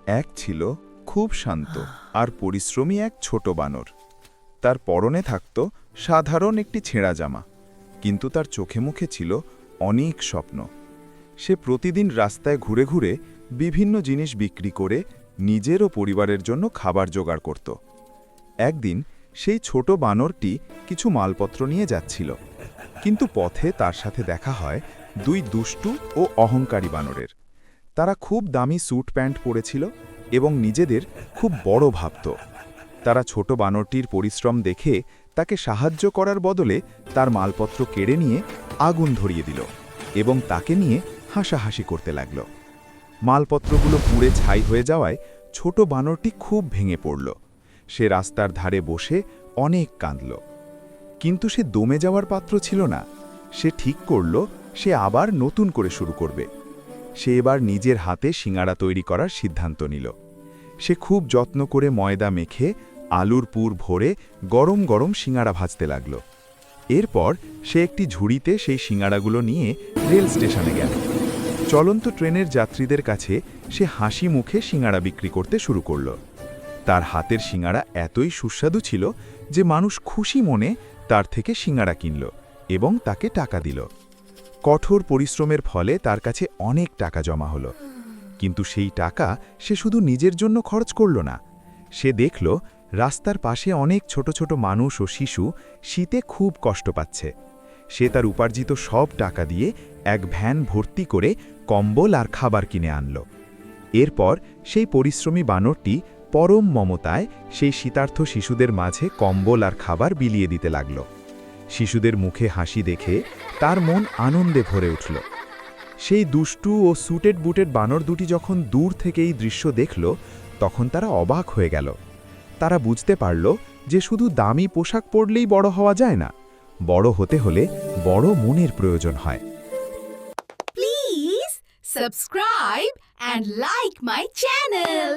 এক ছিল খুব শান্ত আর পরিশ্রমী এক ছোট বানর। তার পরনে থাকত সাধারণ একটি ছেঁড়া জামা, কিন্তু তার চোখে মুখে ছিল অনেক স্বপ্ন। সে প্রতিদিন রাস্তায় ঘুরে ঘুরে বিভিন্ন জিনিস বিক্রি করে নিজের ও পরিবারের জন্য খাবার জোগাড় করত। একদিন সেই ছোট বানরটি কিছু মালপত্র নিয়ে যাচ্ছিল, কিন্তু পথে তার সাথে দেখা হয় দুই দুষ্টু ও অহংকারী বানরের। তারা খুব দামি স্যুট প্যান্ট পরেছিল এবং নিজেদের খুব বড় ভাবত। তারা ছোট বানরটির পরিশ্রম দেখে তাকে সাহায্য করার বদলে তার মালপত্র কেড়ে নিয়ে আগুন ধরিয়ে দিল এবং তাকে নিয়ে হাসাহাসি করতে লাগল। মালপত্রগুলো পুড়ে ছাই হয়ে যাওয়ায় ছোট বানরটি খুব ভেঙে পড়ল। সে রাস্তার ধারে বসে অনেক কাঁদল, কিন্তু সে দমে যাওয়ার পাত্র ছিল না। সে ঠিক করল সে আবার নতুন করে শুরু করবে। সে এবার নিজের হাতে সিঙাড়া তৈরি করার সিদ্ধান্ত নিল। সে খুব যত্ন করে ময়দা মেখে আলুর পুর ভরে গরম গরম সিঙাড়া ভাজতে লাগল। এরপর সে একটি ঝুড়িতে সেই সিঙাড়াগুলো নিয়ে রেল স্টেশনে গেল। চলন্ত ট্রেনের যাত্রীদের কাছে সে হাসি মুখে সিঙাড়া বিক্রি করতে শুরু করল। তার হাতের সিঙাড়া এতই সুস্বাদু ছিল যে মানুষ খুশি মনে তার থেকে সিঙাড়া কিনল এবং তাকে টাকা দিল। কঠোর পরিশ্রমের ফলে তার কাছে অনেক টাকা জমা হলো, কিন্তু সেই টাকা সে শুধু নিজের জন্য খরচ করল না। সে দেখল রাস্তার পাশে অনেক ছোট ছোট মানুষ ও শিশু শীতে খুব কষ্ট পাচ্ছে। সে তার উপার্জিত সব টাকা দিয়ে এক ভ্যান ভর্তি করে কম্বল আর খাবার কিনে আনল। এরপর সেই পরিশ্রমী বানরটি পরম মমতায় সেই শীতার্থ শিশুদের মাঝে কম্বল আর খাবার বিলিয়ে দিতে লাগল। শিশুদের মুখে হাসি দেখে তার মন আনন্দে ভরে উঠল। সেই দুষ্টু ও স্যুটেড বুটেড বানর দুটি যখন দূর থেকে এই দৃশ্য দেখল, তখন তারা অবাক হয়ে গেল। তারা বুঝতে পারল যে শুধু দামি পোশাক পরলেই বড় হওয়া যায় না, বড় হতে হলে বড় মনের প্রয়োজন হয়। Please subscribe and like my channel.